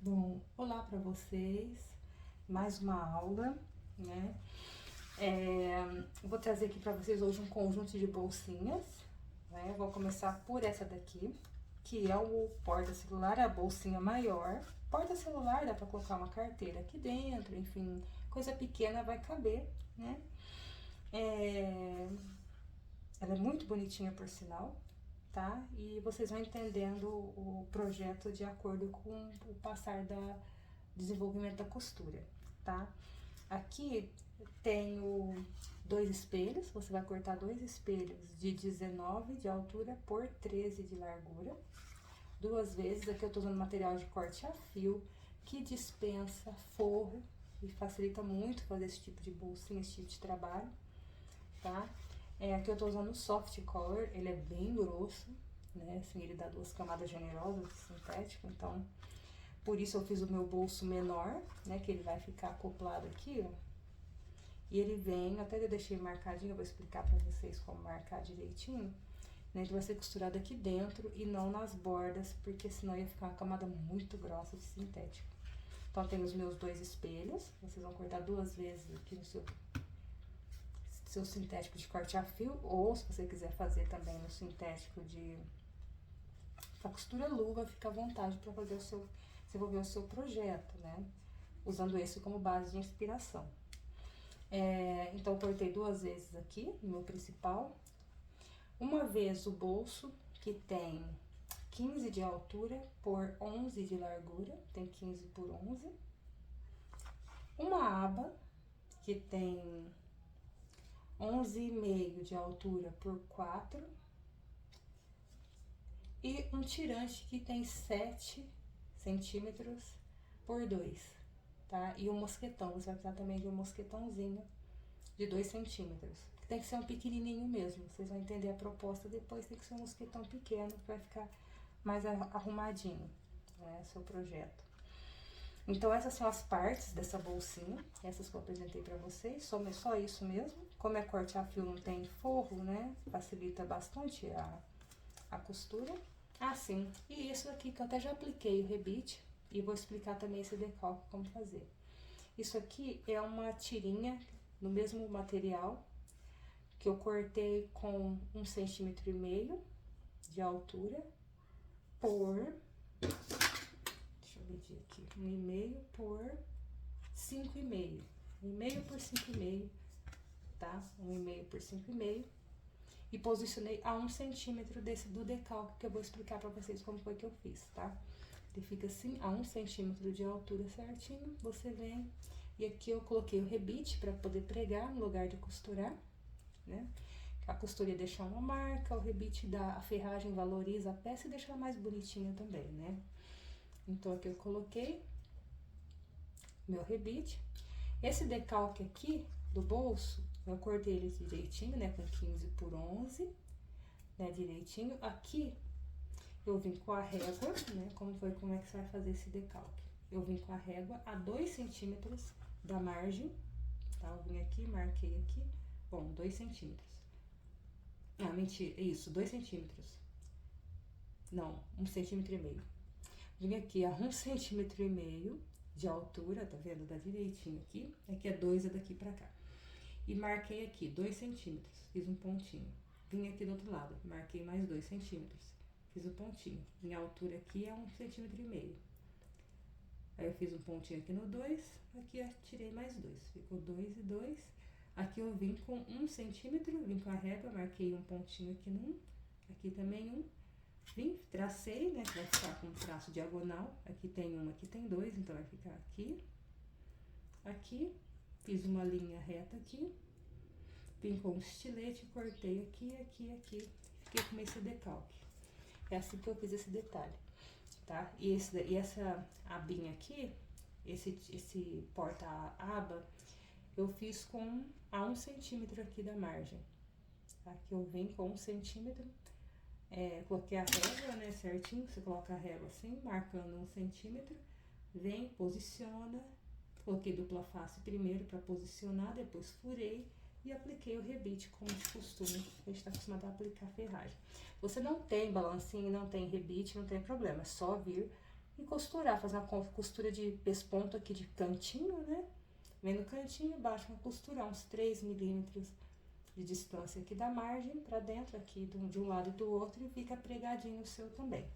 Bom, olá para vocês, mais uma aula, né? Vou trazer aqui para vocês hoje um conjunto de bolsinhas, né? Vou começar por essa daqui, que é o porta-celular, a bolsinha maior. Porta-celular dá para colocar uma carteira aqui dentro, enfim, coisa pequena vai caber, né? Ela é muito bonitinha, por sinal, tá? E vocês vão entendendo o projeto de acordo com o passar da desenvolvimento da costura, tá? Aqui tenho dois espelhos, você vai cortar dois espelhos de 19 de altura por 13 de largura, duas vezes. Aqui eu tô usando material de corte a fio, que dispensa forro e facilita muito fazer esse tipo de bolsinha, esse tipo de trabalho, tá? Aqui eu tô usando o soft color, ele é bem grosso, né? Assim, ele dá duas camadas generosas de sintético, então por isso eu fiz o meu bolso menor, né? Que ele vai ficar acoplado aqui, ó. E ele vem, até eu deixei marcadinho, eu vou explicar pra vocês como marcar direitinho, né? Ele vai ser costurado aqui dentro e não nas bordas, porque senão ia ficar uma camada muito grossa de sintético. Então tem os meus dois espelhos, vocês vão cortar duas vezes aqui no seu sintético de corte a fio, ou se você quiser fazer também no sintético de a costura luva, fica à vontade para fazer desenvolver o seu projeto, né? Usando esse como base de inspiração. Então, eu cortei duas vezes aqui, no meu principal. Uma vez o bolso, que tem 15 de altura por 11 de largura, tem 15 por 11. Uma aba, que tem 11,5 de altura por 4. E um tirante que tem 7 centímetros por 2, tá? E um mosquetão, você vai precisar também de um mosquetãozinho de 2 centímetros. Tem que ser um pequenininho mesmo, vocês vão entender a proposta depois, tem que ser um mosquetão pequeno, que vai ficar mais arrumadinho, né, seu projeto. Então, essas são as partes dessa bolsinha, essas que eu apresentei pra vocês, só isso mesmo. Como é corte a fio, não tem forro, né, facilita bastante a costura. Ah, sim, e isso aqui que eu até já apliquei o rebite, e vou explicar também esse decalque, como fazer. Isso aqui é uma tirinha no mesmo material, que eu cortei com 1,5 centímetro de altura por, deixa eu medir aqui, 1,5 por 5,5, 1,5 por 5,5, tá? 1,5 por 5,5. E posicionei a 1 centímetro do decalque, que eu vou explicar pra vocês como foi que eu fiz, tá? Ele fica assim, a 1 centímetro de altura certinho, você vem, e aqui eu coloquei o rebite pra poder pregar no lugar de costurar, né? A costura ia deixar uma marca, o rebite a ferragem valoriza a peça e deixa ela mais bonitinha também, né? Então, aqui eu coloquei meu rebite. Esse decalque aqui do bolso, eu cortei ele direitinho, né, com 15 por 11, né, direitinho. Aqui, eu vim com a régua, né, como é que você vai fazer esse decalque. Eu vim com a régua a 2 centímetros da margem, tá? Eu vim aqui, marquei aqui, bom, 2 centímetros. Ah, mentira, isso, 2 centímetros. Não, 1,5 centímetro. Vim aqui a 1,5 centímetro de altura, tá vendo? Dá direitinho aqui. Aqui é 2, é daqui pra cá. E marquei aqui 2 centímetros, fiz um pontinho. Vim aqui do outro lado, marquei mais 2 centímetros, fiz um pontinho. Minha altura aqui é 1,5 centímetro. Aí eu fiz um pontinho aqui no 2, aqui eu tirei mais 2, ficou 2 e 2. Aqui eu vim com 1 centímetro, vim com a régua, marquei um pontinho aqui no 1, aqui também 1. Vim, tracei, né, que vai ficar com um traço diagonal. Aqui tem 1, aqui tem 2, então vai ficar aqui. Aqui, fiz uma linha reta aqui. Vim com um estilete, cortei aqui, aqui, aqui. Fiquei com esse decalque. É assim que eu fiz esse detalhe, tá? E essa abinha aqui, esse porta-aba, eu fiz com a 1 centímetro aqui da margem. Aqui eu vim com 1 centímetro. Coloquei a régua, né, certinho, você coloca a régua assim, marcando 1 centímetro, vem, posiciona, coloquei dupla face primeiro para posicionar, depois furei e apliquei o rebite, como de costume, a gente tá acostumado a aplicar ferragem. Você não tem balancinho, não tem rebite, não tem problema, é só vir e costurar, fazer uma costura de pesponto aqui de cantinho, né? Vem no cantinho, baixa uma costura, uns 3 milímetros de distância aqui da margem para dentro aqui de um lado e do outro e fica pregadinho o seu também.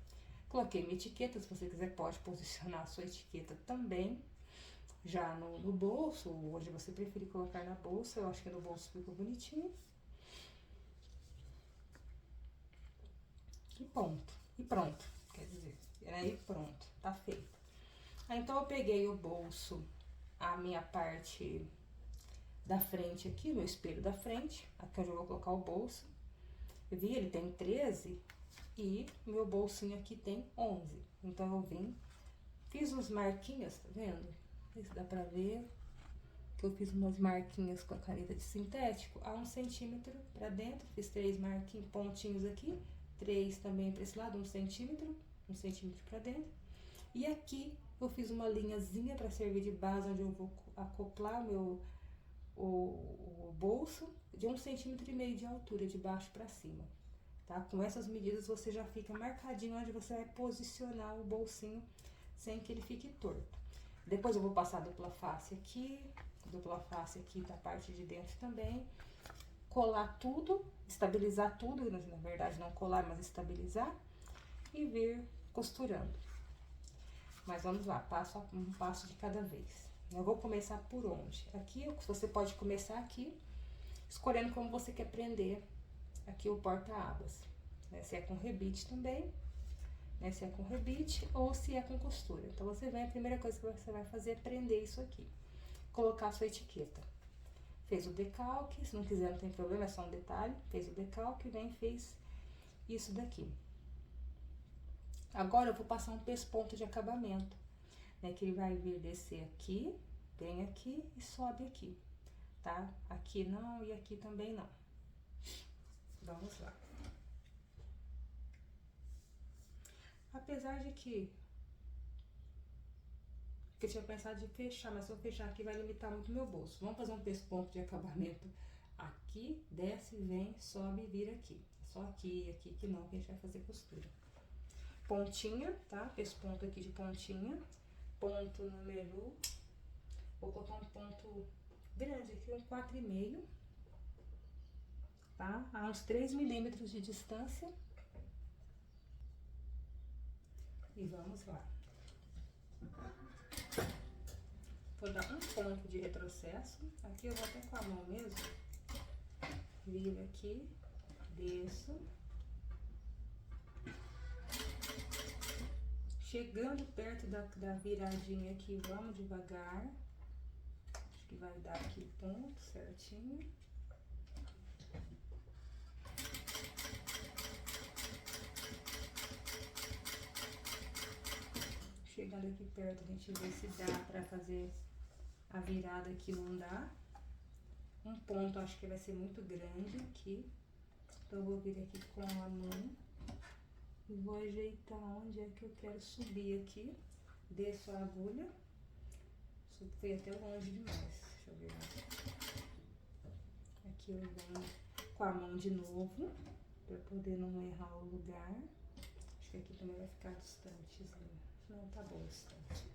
Coloquei minha etiqueta, se você quiser pode posicionar a sua etiqueta também já no bolso, hoje você preferir colocar na bolsa, eu acho que no bolso ficou bonitinho. E ponto, e pronto, quer dizer, aí pronto, tá feito. Aí, então eu peguei o bolso, a minha parte da frente aqui, meu espelho da frente, aqui onde eu vou colocar o bolso. Eu vi, ele tem 13 e meu bolsinho aqui tem 11. Então eu vim, fiz uns marquinhas, tá vendo? Não sei se dá pra ver, que eu fiz umas marquinhas com a caneta de sintético a 1 centímetro pra dentro. Fiz 3 marquinhos, pontinhos aqui, 3 também pra esse lado, 1 centímetro pra dentro. E aqui eu fiz uma linhazinha pra servir de base, onde eu vou acoplar o bolso de 1,5 centímetro de altura, de baixo para cima, tá? Com essas medidas você já fica marcadinho onde você vai posicionar o bolsinho sem que ele fique torto. Depois eu vou passar dupla face aqui da parte de dentro também, colar tudo, estabilizar tudo, na verdade não colar, mas estabilizar e vir costurando. Mas vamos lá, um passo de cada vez. Eu vou começar por onde? Aqui, você pode começar aqui, escolhendo como você quer prender aqui o porta-abas. Né? Se é com rebite também, né? Se é com rebite ou se é com costura. Então, você vem, a primeira coisa que você vai fazer é prender isso aqui. Colocar a sua etiqueta. Fez o decalque, se não quiser não tem problema, é só um detalhe. Fez o decalque, vem e fez isso daqui. Agora, eu vou passar um pesponto de acabamento. Né, que ele vai vir descer aqui, vem aqui e sobe aqui, tá? Aqui não e aqui também não. Vamos lá. Apesar de que eu tinha pensado de fechar, mas se eu fechar aqui vai limitar muito meu bolso. Vamos fazer um pesponto de acabamento aqui, desce, vem, sobe e vira aqui. Só aqui e aqui que não, que a gente vai fazer costura. Pontinha, tá? Pesponto aqui de pontinha. Ponto número, vou colocar um ponto grande aqui, um 4,5, tá? A uns 3 milímetros de distância. E vamos lá. Vou dar um ponto de retrocesso. Aqui eu vou até com a mão mesmo. Viro aqui, desço. Chegando perto da viradinha aqui, vamos devagar. Acho que vai dar aqui o ponto certinho. Chegando aqui perto, a gente vê se dá pra fazer a virada aqui, não dá. Um ponto, acho que vai ser muito grande aqui. Então, eu vou vir aqui com a mão. E vou ajeitar onde é que eu quero subir aqui. Desço a agulha. Fui até longe demais. Deixa eu ver. Aqui eu venho com a mão de novo, pra poder não errar o lugar. Acho que aqui também vai ficar distantezinho. Não, tá bom, distante.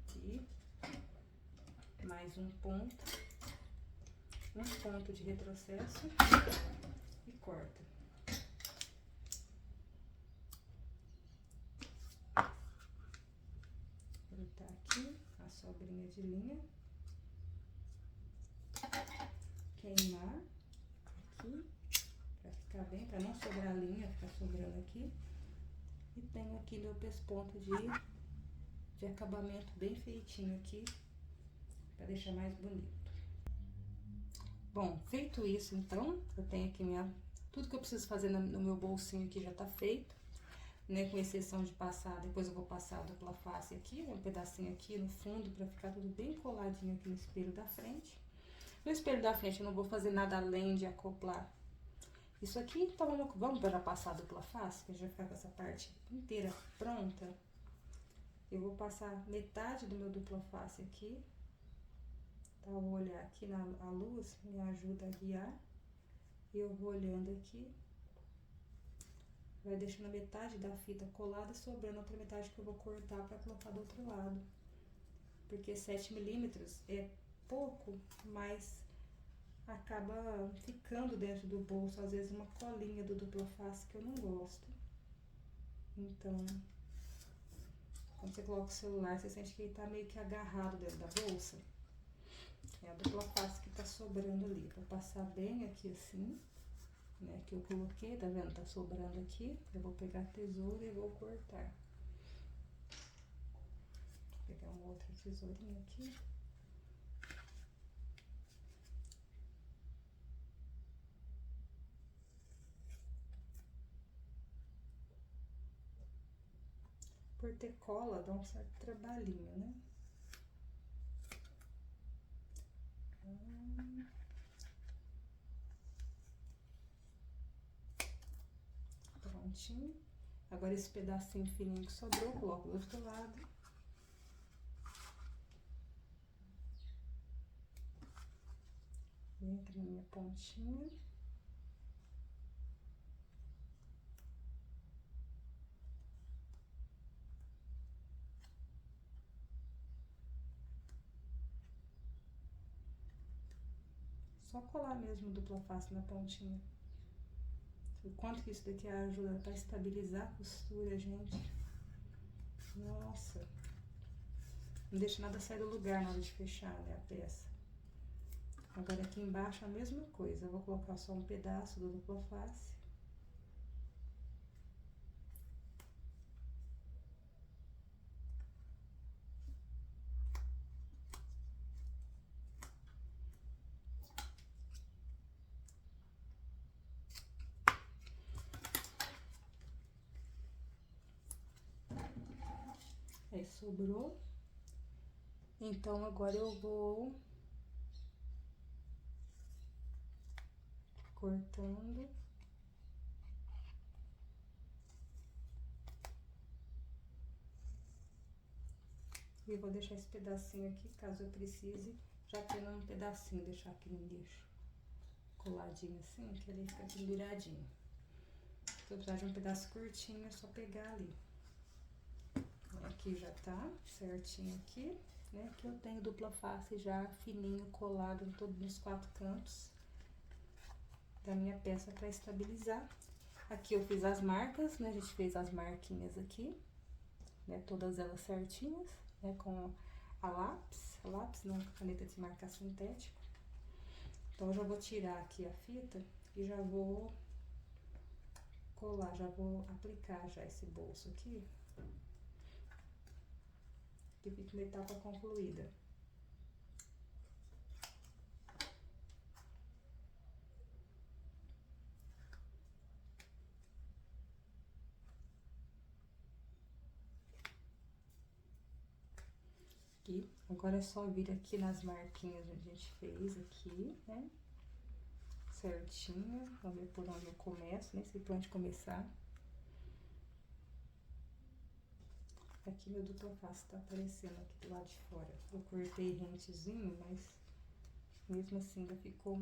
Aqui. Mais um ponto. Um ponto de retrocesso. E corta. Cortar aqui a sobrinha de linha. Queimar aqui, pra ficar bem, pra não sobrar linha, ficar sobrando aqui. E tenho aqui meu pesponto de acabamento bem feitinho aqui, pra deixar mais bonito. Bom, feito isso, então, eu tenho aqui tudo que eu preciso fazer no meu bolsinho aqui já tá feito, né? Com exceção de passar, depois eu vou passar a dupla face aqui, um pedacinho aqui no fundo, pra ficar tudo bem coladinho aqui no espelho da frente. No espelho da frente eu não vou fazer nada além de acoplar isso aqui. Então vamos já passar a dupla face, que a gente vai ficar com essa parte inteira pronta. Eu vou passar metade do meu dupla face aqui. Tá? Eu vou olhar aqui a luz, me ajuda a guiar. E eu vou olhando aqui. vai deixando a metade da fita colada e sobrando a outra metade que eu vou cortar pra colocar do outro lado. Porque 7 milímetros é pouco, mas acaba ficando dentro do bolso, às vezes uma colinha do dupla face que eu não gosto. Então, quando você coloca o celular, você sente que ele tá meio que agarrado dentro da bolsa. É a dupla face que tá sobrando ali. Vou passar bem aqui assim, né, que eu coloquei, tá vendo? Tá sobrando aqui. Eu vou pegar a tesoura e vou cortar. Vou pegar uma outra tesourinha aqui. Por ter cola, dá um certo trabalhinho, né? Prontinho. Agora esse pedacinho fininho que sobrou, eu coloco do outro lado. Entre a minha pontinha. Só colar mesmo dupla face na pontinha. O quanto que isso daqui ajuda pra estabilizar a costura, gente. Nossa. Não deixa nada sair do lugar na hora de fechar, né, a peça. Agora aqui embaixo a mesma coisa. Eu vou colocar só um pedaço do dupla face. Aí sobrou. Então agora eu vou cortando. E vou deixar esse pedacinho aqui, caso eu precise, já tendo um pedacinho, deixar aqui no lixo. Coladinho assim, que ele fica penduradinho. Se eu precisar de um pedaço curtinho, é só pegar ali. Aqui já tá certinho aqui, né? Aqui eu tenho dupla face já fininho, colado em todos os 4 cantos da minha peça pra estabilizar. Aqui eu fiz as marcas, né? A gente fez as marquinhas aqui, né? Todas elas certinhas, né? Com a lápis não, caneta de marcar sintético. Então eu já vou tirar aqui a fita e já vou colar, já vou aplicar já esse bolso aqui. Que fica uma etapa concluída. Aqui, agora é só vir aqui nas marquinhas que a gente fez aqui, né? Certinho, vamos ver por onde eu começo, nem sei por onde começar. Aqui meu dupla face tá aparecendo aqui do lado de fora. Eu cortei rentezinho, mas mesmo assim ainda ficou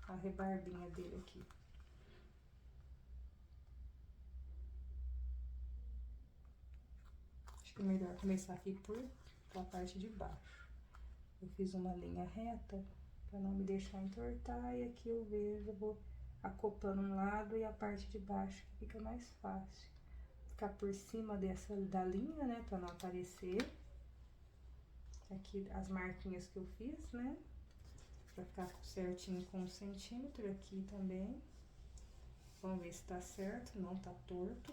a rebarbinha dele aqui. Acho que é melhor começar aqui pela parte de baixo. Eu fiz uma linha reta pra não me deixar entortar e aqui eu vejo, eu vou acoplando um lado e a parte de baixo fica mais fácil. Ficar por cima da linha, né, pra não aparecer. Aqui as marquinhas que eu fiz, né, pra ficar certinho com 1 centímetro aqui também. Vamos ver se tá certo, não tá torto.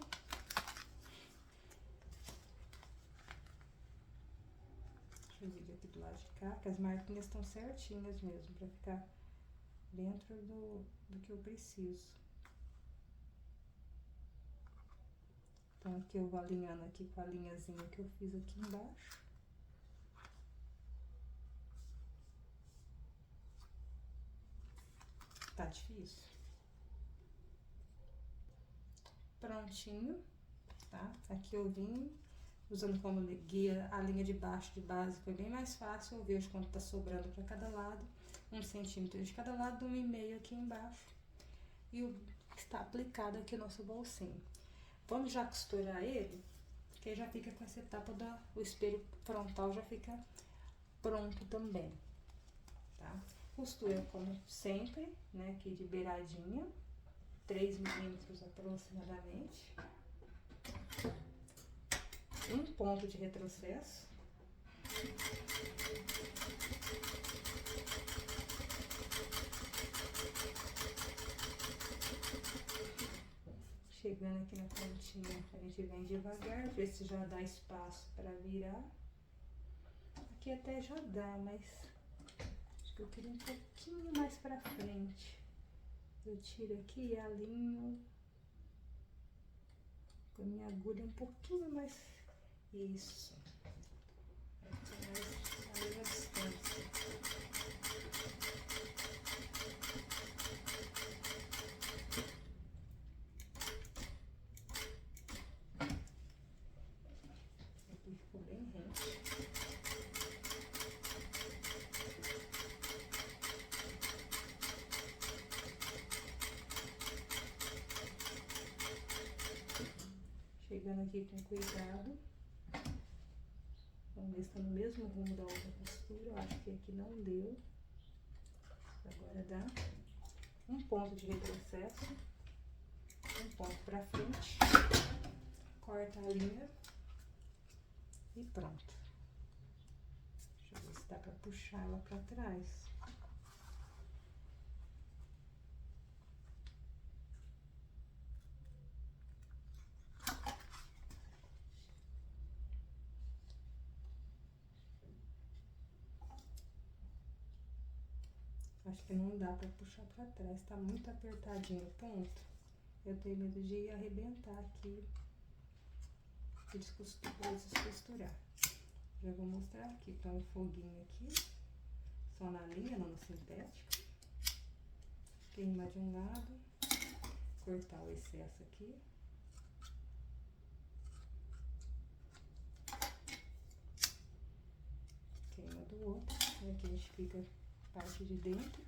Deixa eu vir aqui do lado de cá, que as marquinhas estão certinhas mesmo, pra ficar dentro do que eu preciso. Então, aqui eu vou alinhando aqui com a linhazinha que eu fiz aqui embaixo. Tá difícil. Prontinho, tá? Aqui eu vim usando como guia a linha de baixo de base, foi bem mais fácil. Eu vejo quanto tá sobrando pra cada lado. 1 centímetro de cada lado, 1,5 aqui embaixo. E está aplicado aqui o nosso bolsinho. Vamos já costurar ele, que aí já fica com essa etapa o espelho frontal já fica pronto também, tá? Costura como sempre, né, aqui de beiradinha, 3 milímetros aproximadamente. Um ponto de retrocesso. Chegando aqui na pontinha, a gente vem devagar, ver se já dá espaço para virar. Aqui até já dá, mas acho que eu queria um pouquinho mais para frente. Eu tiro aqui e alinho com a minha agulha um pouquinho mais. Isso. Mais a distância. Aqui ficou bem rente. Chegando aqui com cuidado. Vamos ver se tá no mesmo rumo da outra costura. Eu acho que aqui não deu. Agora dá um ponto de retrocesso. Um ponto pra frente. Corta a linha. E pronto. Deixa eu ver se dá pra puxar ela pra trás. Acho que não dá pra puxar pra trás, tá muito apertadinho o ponto. Eu tenho medo de arrebentar aqui e descosturar. Já vou mostrar aqui, tá um foguinho aqui, só na linha, não no sintético. Queima de um lado, cortar o excesso aqui. Queima do outro, aqui a gente fica a parte de dentro.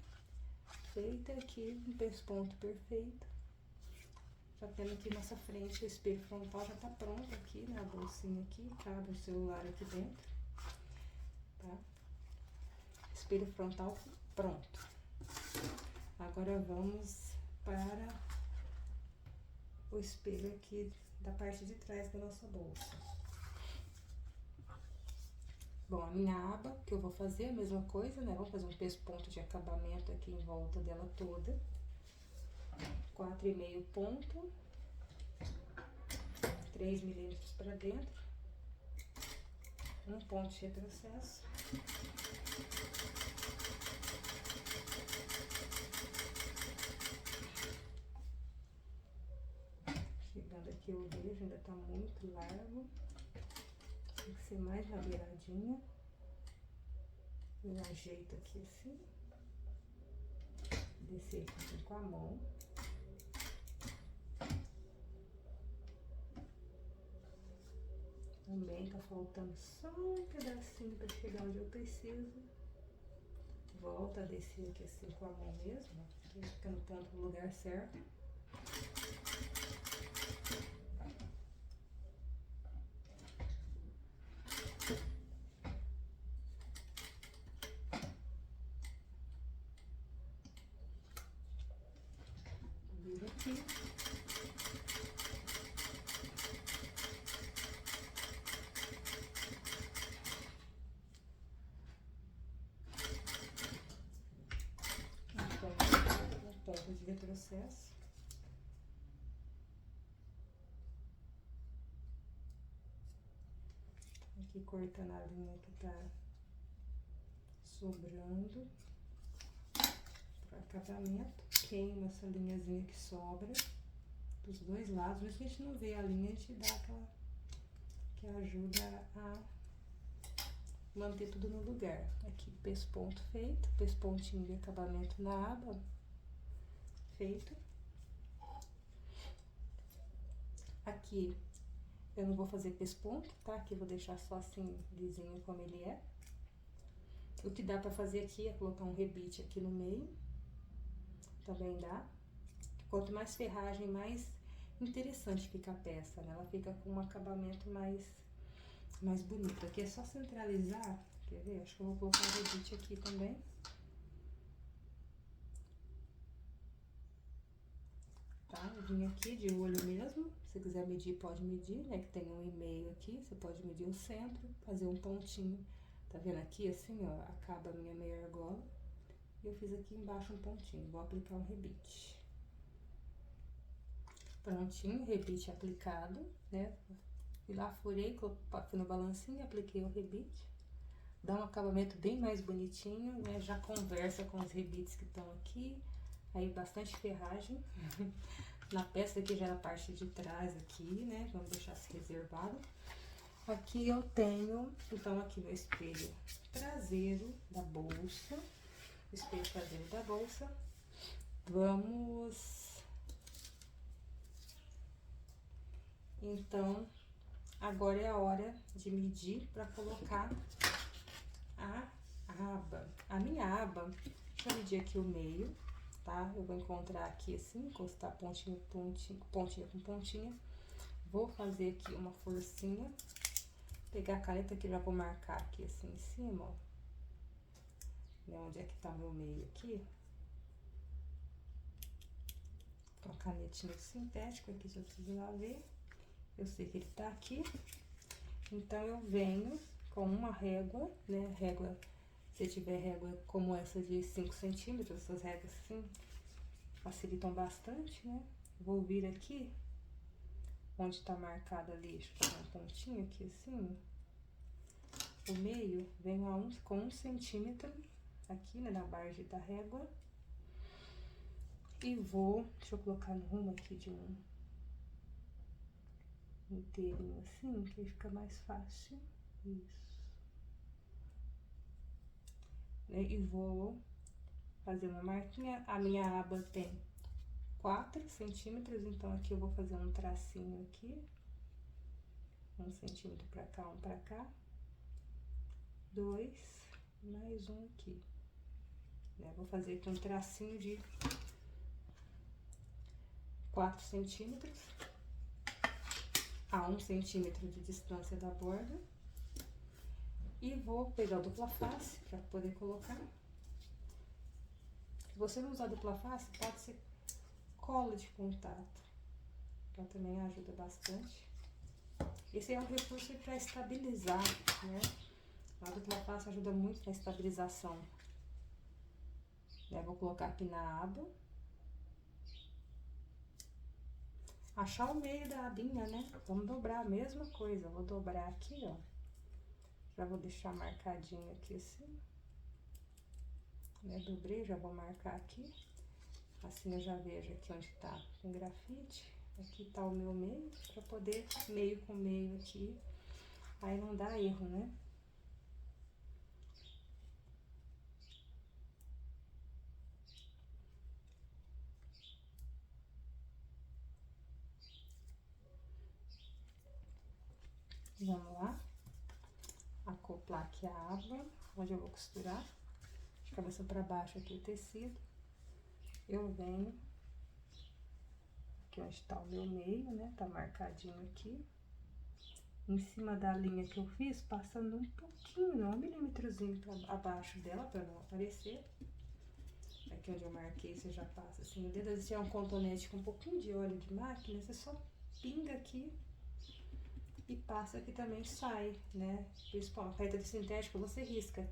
Feita aqui, um pesponto perfeito. Já tendo aqui nossa frente, o espelho frontal já tá pronto aqui, né? A bolsinha aqui, cabe o celular aqui dentro, tá? Espelho frontal pronto. Agora vamos para o espelho aqui da parte de trás da nossa bolsa. Bom, a minha aba que eu vou fazer a mesma coisa, né? Vou fazer um pesponto de acabamento aqui em volta dela toda. 4,5 ponto. 3 milímetros para dentro. Um ponto de retrocesso. Chegando aqui eu vejo, ainda tá muito largo. Tem que ser mais na beiradinha. Eu ajeito aqui assim. Descer aqui com a mão. Também tá faltando só um pedacinho para chegar onde eu preciso. Volta a descer aqui assim com a mão mesmo, que fica no ponto no lugar certo. Vira aqui. Ponto de retrocesso. Aqui cortando a linha que tá sobrando pro acabamento. Queima essa linhazinha que sobra dos dois lados. Mas a gente não vê a linha, a gente dá aquela que ajuda a manter tudo no lugar. Aqui, pesponto feito, pespontinho de acabamento na aba feito. Aqui eu não vou fazer pesponto, tá? Aqui eu vou deixar só assim, lisinho como ele é. O que dá pra fazer aqui é colocar um rebite aqui no meio. Também dá. Quanto mais ferragem, mais interessante fica a peça, né? Ela fica com um acabamento mais bonito. Aqui é só centralizar, quer ver? Acho que eu vou colocar o rebite aqui também. Tá? Eu vim aqui de olho mesmo. Se quiser medir, pode medir, né? Que tem 1,5 aqui. Você pode medir o centro, fazer um pontinho. Tá vendo aqui, assim, ó? Acaba a minha meia argola. E eu fiz aqui embaixo um pontinho. Vou aplicar um rebite. Prontinho, rebite aplicado, né? Fui lá, furei, fui no balancinho, apliquei o rebite. Dá um acabamento bem mais bonitinho, né? Já conversa com os rebites que estão aqui. Aí bastante ferragem. Na peça aqui já na parte de trás aqui, né? Vamos deixar se reservado. Aqui eu tenho, então aqui meu espelho traseiro da bolsa. Espelho traseiro da bolsa. Vamos... Então, agora é a hora de medir para colocar a aba. A minha aba, deixa eu medir aqui o meio, tá? Eu vou encontrar aqui assim, encostar pontinha com pontinha. Vou fazer aqui uma forcinha. Pegar a caneta que já vou marcar aqui assim em cima, ó. Né, onde é que tá meu meio aqui. Com a canetinha sintética aqui, se eu preciso lá ver. Eu sei que ele tá aqui. Então, eu venho com uma régua, né? Régua, se tiver régua como essa de 5 centímetros, essas réguas assim facilitam bastante, né? Vou vir aqui, onde tá marcado ali, deixa eu fazer um pontinho aqui assim. O meio, venho com 1 centímetro aqui, né? Na margem da régua. E vou, deixa eu colocar no rumo aqui de um inteirinho assim, que aí fica mais fácil. Isso. E vou fazer uma marquinha. A minha aba tem 4 centímetros, então aqui eu vou fazer um tracinho aqui. 1 centímetro pra cá, 1 pra cá. 2, mais um aqui. Vou fazer aqui um tracinho de 4 centímetros. A 1 centímetro de distância da borda. E vou pegar o dupla face para poder colocar. Se você não usar dupla face, pode ser cola de contato. Ela também ajuda bastante. Esse é um recurso para estabilizar, né? A dupla face ajuda muito na estabilização. Vou colocar aqui na aba. Achar o meio da abinha, né? Vamos dobrar a mesma coisa. Vou dobrar aqui, ó. Já vou deixar marcadinho aqui assim. Dobrei, já vou marcar aqui. Assim eu já vejo aqui onde tá. Tem grafite. Aqui tá o meu meio, pra poder meio com meio aqui. Aí não dá erro, né? Vamos lá. Acoplar aqui a aba, onde eu vou costurar. De cabeça pra baixo aqui o tecido. Eu venho aqui onde tá o meu meio, né? Tá marcadinho aqui. Em cima da linha que eu fiz, passando um pouquinho, não, 1 milímetrozinho abaixo dela, pra não aparecer. Aqui onde eu marquei, você já passa assim o dedo. Se é um cotonete com um pouquinho de óleo de máquina, você só pinga aqui e passa aqui também, sai, né? Principalmente a paleta de sintético, você risca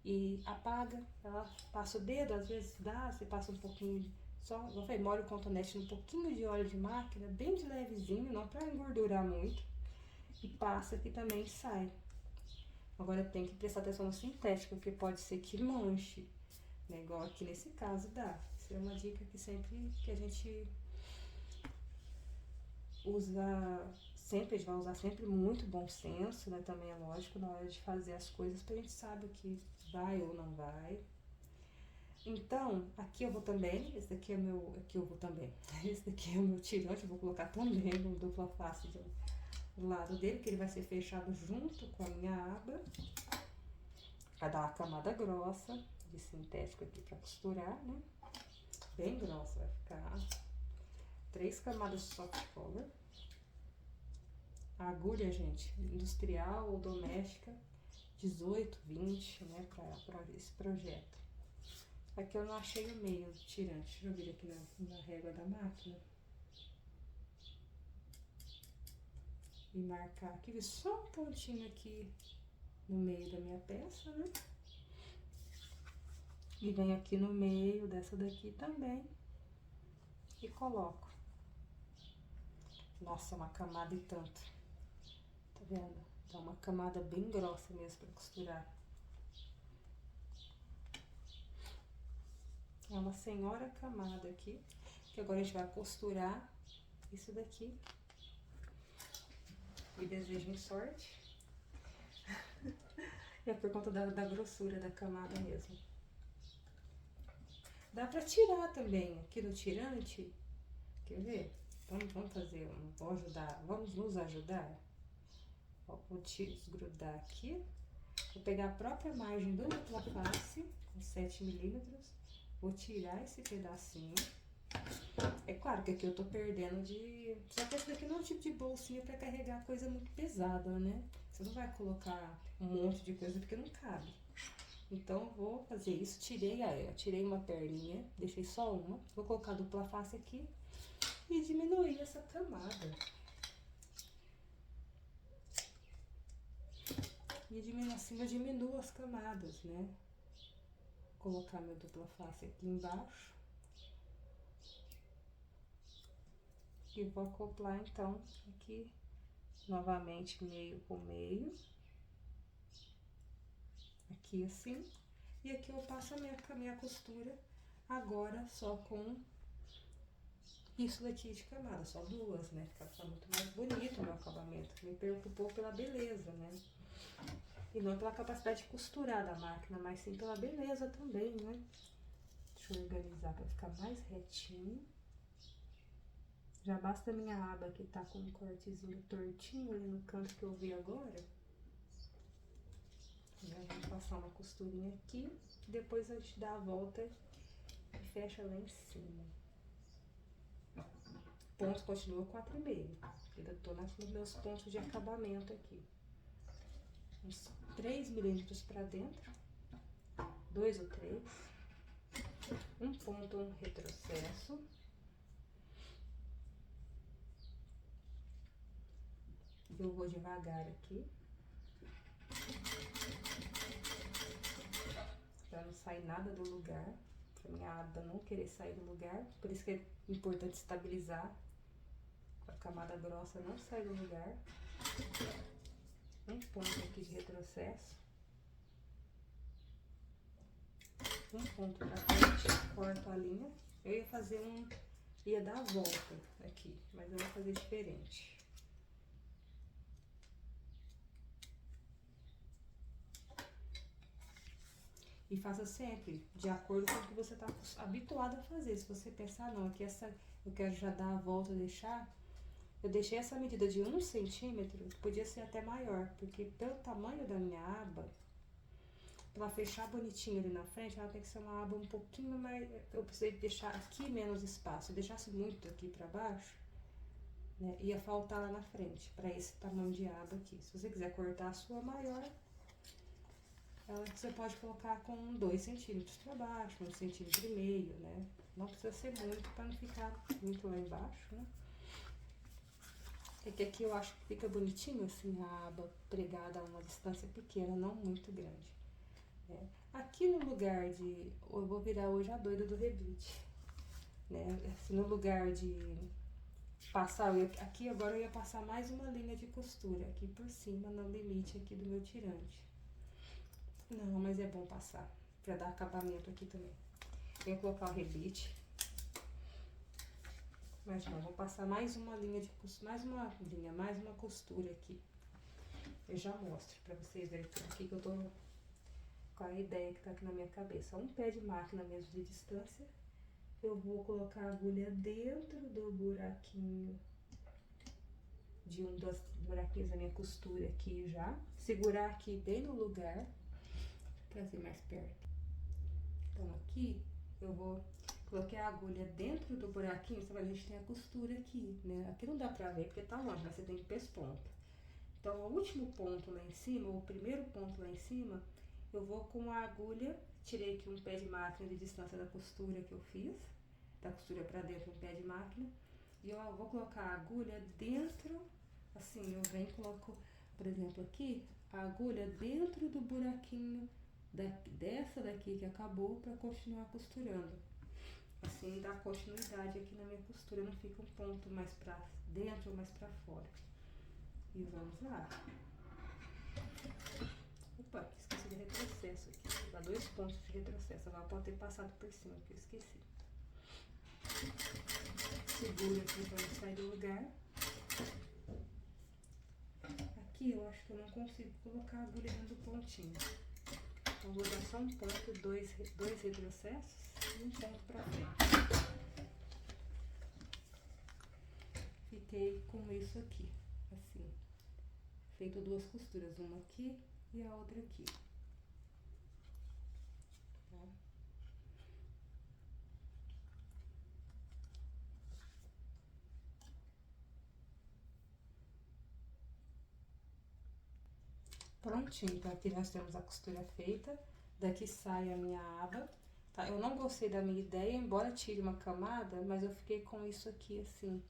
e apaga, ela passa o dedo, às vezes dá, você passa um pouquinho, só, eu falei, molha o cotonete num pouquinho de óleo de máquina, bem de levezinho, não pra engordurar muito, e passa aqui também e sai. Agora tem que prestar atenção no sintético, porque pode ser que manche, né? Igual aqui nesse caso dá. Isso é uma dica que sempre que a gente usa, sempre, a gente vai usar sempre muito bom senso, né? Também é lógico, na hora de fazer as coisas, pra gente saber o que vai ou não vai. Então, aqui eu vou também, esse daqui é meu, aqui eu vou também, esse daqui é o meu tirante, eu vou colocar também no dupla face do lado dele, que ele vai ser fechado junto com a minha aba. Vai dar uma camada grossa de sintético aqui pra costurar, né? Bem grossa vai ficar. 3 camadas de soft cover. A agulha, gente, industrial ou doméstica, 18, 20, né, pra esse projeto. Aqui eu não achei o meio do tirante. Deixa eu vir aqui na régua da máquina. E marcar aqui, só um pontinho aqui no meio da minha peça, né? E venho aqui no meio dessa daqui também e coloco. Nossa, uma camada e tanto. Tá vendo? Então, uma camada bem grossa mesmo pra costurar. É uma senhora camada aqui, que agora a gente vai costurar isso daqui. E desejem sorte. É por conta da grossura da camada mesmo. Dá pra tirar também aqui no tirante. Quer ver? Vamos fazer, vou ajudar, vamos nos ajudar. Ó, vou desgrudar aqui. Vou pegar a própria margem do dupla face, com 7 milímetros. Vou tirar esse pedacinho. É claro que aqui eu tô perdendo de... Só que esse daqui não é um tipo de bolsinha pra carregar coisa muito pesada, né? Você não vai colocar um monte de coisa porque não cabe. Então, eu vou fazer isso. Tirei uma perninha, deixei só uma. Vou colocar a dupla face aqui e diminuir essa camada. E assim eu diminuo as camadas, né? Vou colocar meu dupla face aqui embaixo. E vou acoplar, então, aqui, novamente, meio com meio. Aqui assim. E aqui eu passo a minha costura, agora só com isso daqui de camada, só duas, né? Fica muito mais bonito o meu acabamento. Me preocupou pela beleza, né? E não pela capacidade de costurar da máquina, mas sim pela beleza também, né? Deixa eu organizar pra ficar mais retinho. Já basta a minha aba que tá com um cortezinho tortinho ali no canto que eu vi agora. Vamos passar uma costurinha aqui, depois a gente dá a volta e fecha lá em cima. Ponto continua 4,5. Ainda tô nos meus pontos de acabamento aqui. Uns 3 milímetros pra dentro, 2 ou 3. Um ponto, um retrocesso. Eu vou devagar aqui. Pra não sair nada do lugar. Pra minha aba não querer sair do lugar. Por isso que é importante estabilizar. A camada grossa não sai do lugar. Um ponto aqui de retrocesso. Um ponto pra frente. Corto a linha. Eu ia fazer ia dar a volta aqui. Mas eu vou fazer diferente. E faça sempre de acordo com o que você está habituado a fazer. Se você pensar, não, aqui eu quero já dar a volta, deixar... Eu deixei essa medida de 1 centímetro, podia ser até maior, porque pelo tamanho da minha aba, pra ela fechar bonitinho ali na frente, ela tem que ser uma aba um pouquinho mais... Eu precisei deixar aqui menos espaço. Se eu deixasse muito aqui pra baixo, né, ia faltar lá na frente, pra esse tamanho de aba aqui. Se você quiser cortar a sua maior... Ela você pode colocar com 2 centímetros para baixo, 1,5 centímetro, né? Não precisa ser muito para não ficar muito lá embaixo, né? É que aqui eu acho que fica bonitinho assim a aba pregada a uma distância pequena, não muito grande. Né? Aqui no lugar de... Eu vou virar hoje a doida do rebite, né? Assim, no lugar de passar... Aqui agora eu ia passar mais uma linha de costura aqui por cima, no limite aqui do meu tirante. Não, mas é bom passar, pra dar acabamento aqui também. Venho colocar o rebite. Mas não, vou passar mais uma linha de costura, mais uma costura aqui. Eu já mostro pra vocês verem aqui que eu tô com a ideia que tá aqui na minha cabeça. Um pé de máquina mesmo de distância. Eu vou colocar a agulha dentro do buraquinho, de um dos buraquinhos da minha costura aqui já. Segurar aqui bem no lugar. Trazer mais perto. Então aqui eu vou Coloquei a agulha dentro do buraquinho, você vai ver, a gente tem a costura aqui, né? Aqui não dá pra ver porque tá longe, mas você tem que pôr esse ponto. Então, o último ponto lá em cima, o primeiro ponto lá em cima, eu vou com a agulha, tirei aqui um pé de máquina de distância da costura que eu fiz, da costura pra dentro, um pé de máquina, e eu vou colocar a agulha dentro, assim, eu venho e coloco, por exemplo, aqui, a agulha dentro do buraquinho dessa daqui que acabou pra continuar costurando. Assim dá continuidade aqui na minha costura, não fica um ponto mais pra dentro ou mais pra fora. E vamos lá. Opa, esqueci de retrocesso aqui. Dá 2 pontos de retrocesso. Agora pode ter passado por cima, que eu esqueci. Segura aqui pra não sair do lugar. Aqui eu acho que eu não consigo colocar a agulha dentro do pontinho. Então vou dar só um ponto, dois retrocessos e um ponto pra frente. Fiquei com isso aqui, assim. Feito 2 costuras, uma aqui e a outra aqui. Tá? Prontinho, então aqui nós temos a costura feita. Daqui sai a minha aba. Tá? Eu não gostei da minha ideia, embora tire uma camada, mas eu fiquei com isso aqui assim,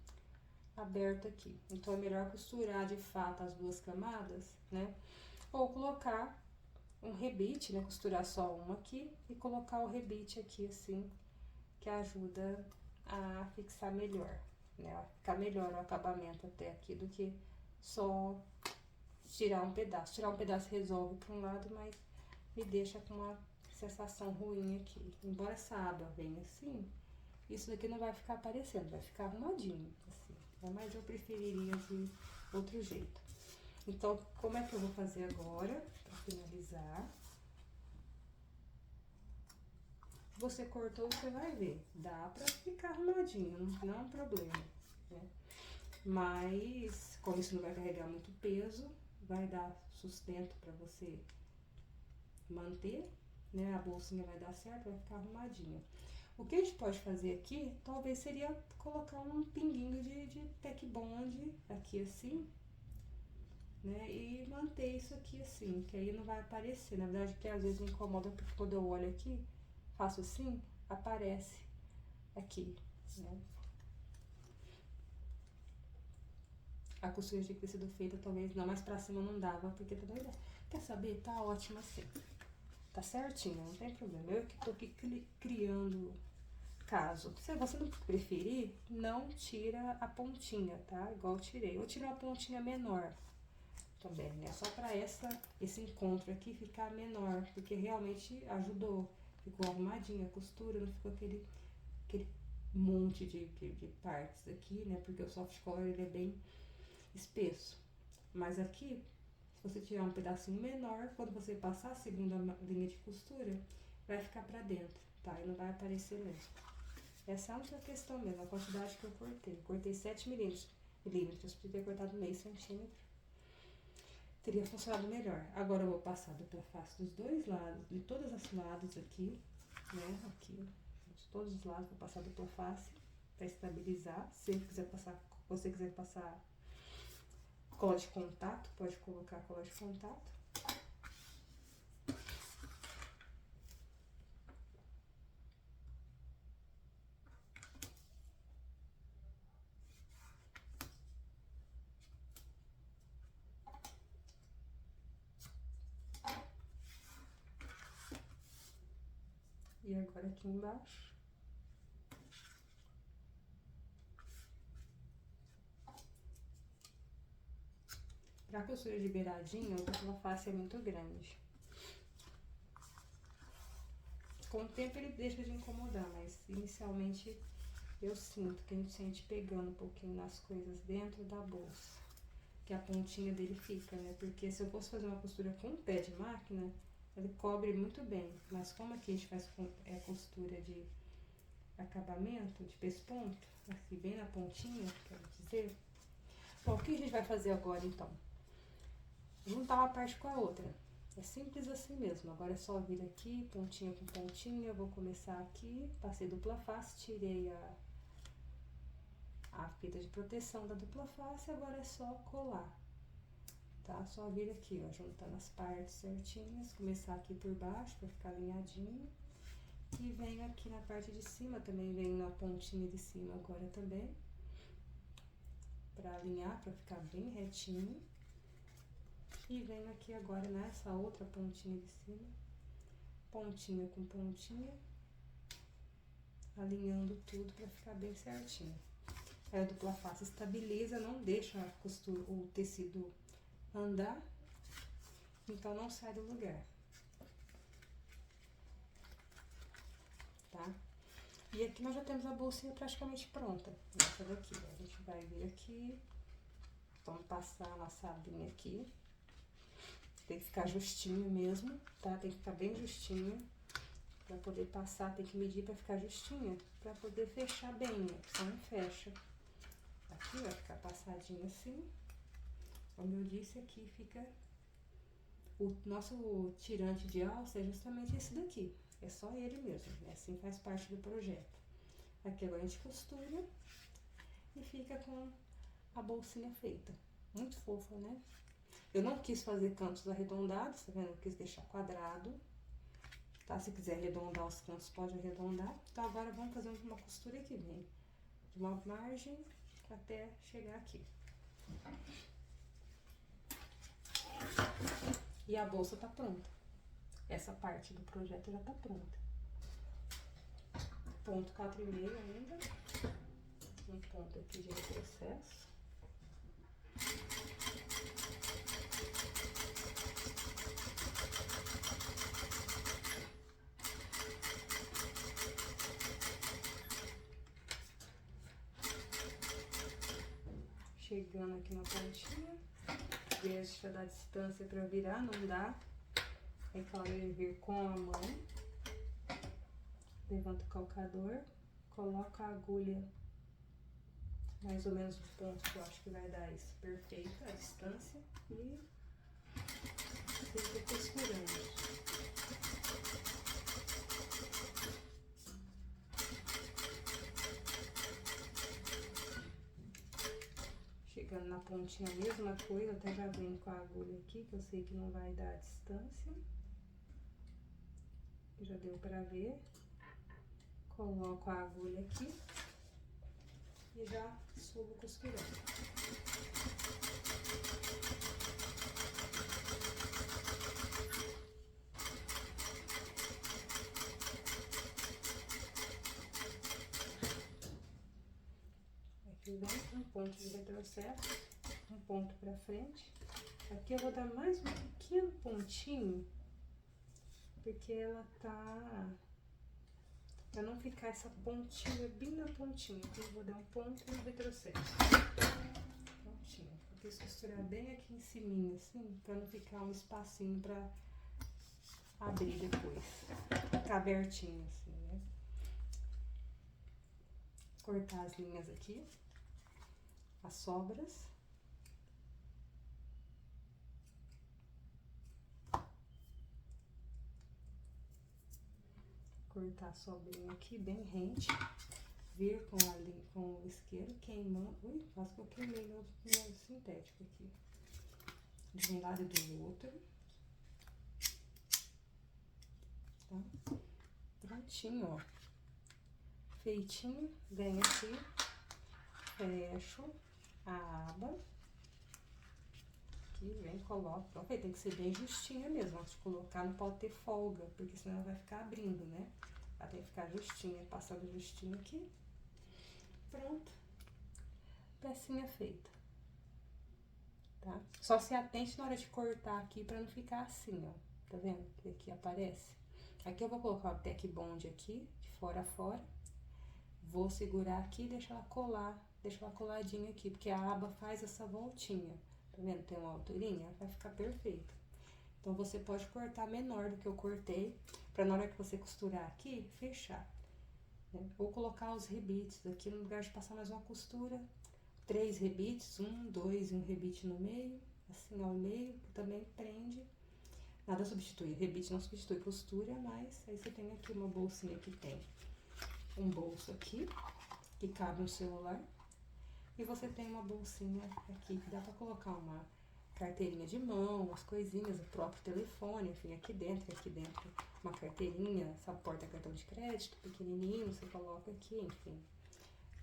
aberto aqui. Então é melhor costurar de fato as 2 camadas, né? Ou colocar um rebite, né? Costurar só uma aqui e colocar o rebite aqui assim, que ajuda a fixar melhor, né? Ficar melhor o acabamento até aqui do que só tirar um pedaço. Tirar um pedaço resolve para um lado, mas me deixa com uma sensação ruim aqui. Embora essa aba venha assim, isso daqui não vai ficar aparecendo, vai ficar arrumadinho, assim. Mas eu preferiria de outro jeito. Então, como é que eu vou fazer agora, para finalizar? Você cortou, você vai ver. Dá pra ficar arrumadinho, não é um problema, né? Mas, como isso não vai carregar muito peso, vai dar sustento pra você manter, né? A bolsinha vai dar certo, vai ficar arrumadinha. O que a gente pode fazer aqui, talvez seria colocar um pinguinho de tack bond aqui assim, né? E manter isso aqui assim, que aí não vai aparecer. Na verdade, que às vezes me incomoda, porque quando eu olho aqui, faço assim, aparece aqui, né? A costura tinha que ter sido feita, talvez não, mais pra cima não dava, porque tá doida. Quer saber? Tá ótimo assim. Tá certinho, não tem problema. Eu que tô aqui criando caso. Se você não preferir, não tira a pontinha, tá? Igual eu tirei. Eu tiro a pontinha menor também, né? Só pra esse encontro aqui ficar menor, porque realmente ajudou. Ficou arrumadinha a costura, não ficou aquele monte de partes aqui, né? Porque o soft color, ele é bem espesso. Mas aqui, se você tirar um pedacinho menor, quando você passar a segunda linha de costura, vai ficar pra dentro, tá? E não vai aparecer mesmo. Essa é a outra questão mesmo, a quantidade que eu cortei. Cortei 7 milímetros, podia ter cortado meio centímetro. Teria funcionado melhor. Agora eu vou passar dupla face dos 2 lados, de todos os lados aqui, né? Aqui, de todos os lados, vou passar dupla face pra estabilizar. Se você quiser passar cola de contato, pode colocar cola de contato. E agora aqui embaixo. Pra costura de beiradinha, a dupla face é muito grande. Com o tempo ele deixa de incomodar, mas inicialmente eu sinto que a gente sente pegando um pouquinho nas coisas dentro da bolsa. Que a pontinha dele fica, né? Porque se eu fosse fazer uma costura com pé de máquina, ele cobre muito bem. Mas como aqui a gente faz costura de acabamento, de pesponto, aqui bem na pontinha, quero dizer. Bom, o que a gente vai fazer agora então? Juntar uma parte com a outra. É simples assim mesmo. Agora é só vir aqui, pontinha com pontinha. Eu vou começar aqui, passei dupla face, tirei a fita de proteção da dupla face, agora é só colar, tá? Só vir aqui, ó, juntando as partes certinhas, começar aqui por baixo pra ficar alinhadinho. E venho aqui na parte de cima, também venho na pontinha de cima agora também, pra alinhar, pra ficar bem retinho. E venho aqui agora nessa outra pontinha de cima, pontinha com pontinha, alinhando tudo pra ficar bem certinho. Aí a dupla face estabiliza, não deixa a costura, o tecido andar, então não sai do lugar, tá? E aqui nós já temos a bolsinha praticamente pronta, essa daqui, ó. A gente vai vir aqui, vamos passar a nossa abinha aqui. Tem que ficar justinho mesmo, tá? Tem que ficar bem justinho. Pra poder passar, tem que medir pra ficar justinha, pra poder fechar bem, né? Senão não fecha. Aqui vai ficar passadinho assim. Como eu disse, aqui fica... O nosso tirante de alça é justamente esse daqui. É só ele mesmo, né? Assim faz parte do projeto. Aqui agora a gente costura e fica com a bolsinha feita. Muito fofa, né? Eu não quis fazer cantos arredondados, tá vendo? Eu quis deixar quadrado, tá? Se quiser arredondar os cantos, pode arredondar. Então, agora vamos fazer uma costura que vem de uma margem até chegar aqui. E a bolsa tá pronta. Essa parte do projeto já tá pronta. Ponto 4,5 ainda. Um ponto aqui de retrocesso. Chegando aqui na pontinha, deixa da distância pra virar, não dá. É claro, ele vir com a mão. Levanta o calcador, coloca a agulha mais ou menos no ponto que eu acho que vai dar isso perfeito, a distância, e fica costurando. Chegando na pontinha, a mesma coisa, até já venho com a agulha aqui, que eu sei que não vai dar a distância. Já deu pra ver. Coloco a agulha aqui e já subo costurando. Aqui vem um ponto de retrocesso, um ponto pra frente. Aqui eu vou dar mais um pequeno pontinho, porque ela tá... Pra não ficar essa pontinha bem na pontinha, então eu vou dar um ponto e um retrocesso. Pontinho. Eu quis costurar bem aqui em cima, assim, pra não ficar um espacinho pra abrir depois. Ficar abertinho, assim, né? Cortar as linhas aqui, as sobras. Cortar a sobrinha aqui bem rente, vir com o isqueiro queimando. Ui, quase que eu queimei meu sintético aqui. De um lado e do outro. Tá? Prontinho, ó. Feitinho, venho aqui, fecho a aba. Aqui, vem, coloco. Pronto, tem que ser bem justinha mesmo. Antes de colocar, não pode ter folga, porque senão ela vai ficar abrindo, né? Ela tem que ficar justinha, passando justinho aqui. Pronto. Pecinha feita. Tá? Só se atente na hora de cortar aqui pra não ficar assim, ó. Tá vendo? Que aqui aparece. Aqui eu vou colocar o tack bond aqui, de fora a fora. Vou segurar aqui e deixar ela colar. Deixar ela coladinha aqui, porque a aba faz essa voltinha. Tá vendo? Tem uma alturinha, vai ficar perfeito. Então, você pode cortar menor do que eu cortei, pra na hora que você costurar aqui, fechar. Né? Ou colocar os rebites aqui, no lugar de passar mais uma costura, 3 rebites, 1, 2 e um rebite no meio, assim ao meio, que também prende. Nada substitui, rebite não substitui costura, mas aí você tem aqui uma bolsinha que tem um bolso aqui, que cabe um celular. E você tem uma bolsinha aqui que dá pra colocar uma carteirinha de mão, umas coisinhas, o próprio telefone, enfim, aqui dentro uma carteirinha, essa porta-cartão de crédito, pequenininho, você coloca aqui, enfim.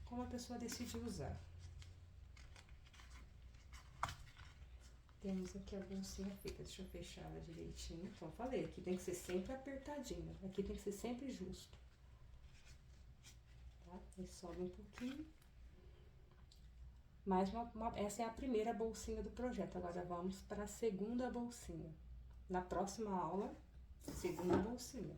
Como a pessoa decide usar. Temos aqui a bolsinha feita, deixa eu fechar ela direitinho. Então, falei, aqui tem que ser sempre apertadinho, aqui tem que ser sempre justo. Tá? E sobe um pouquinho. Essa é a primeira bolsinha do projeto, agora vamos para a segunda bolsinha. Na próxima aula, segunda bolsinha.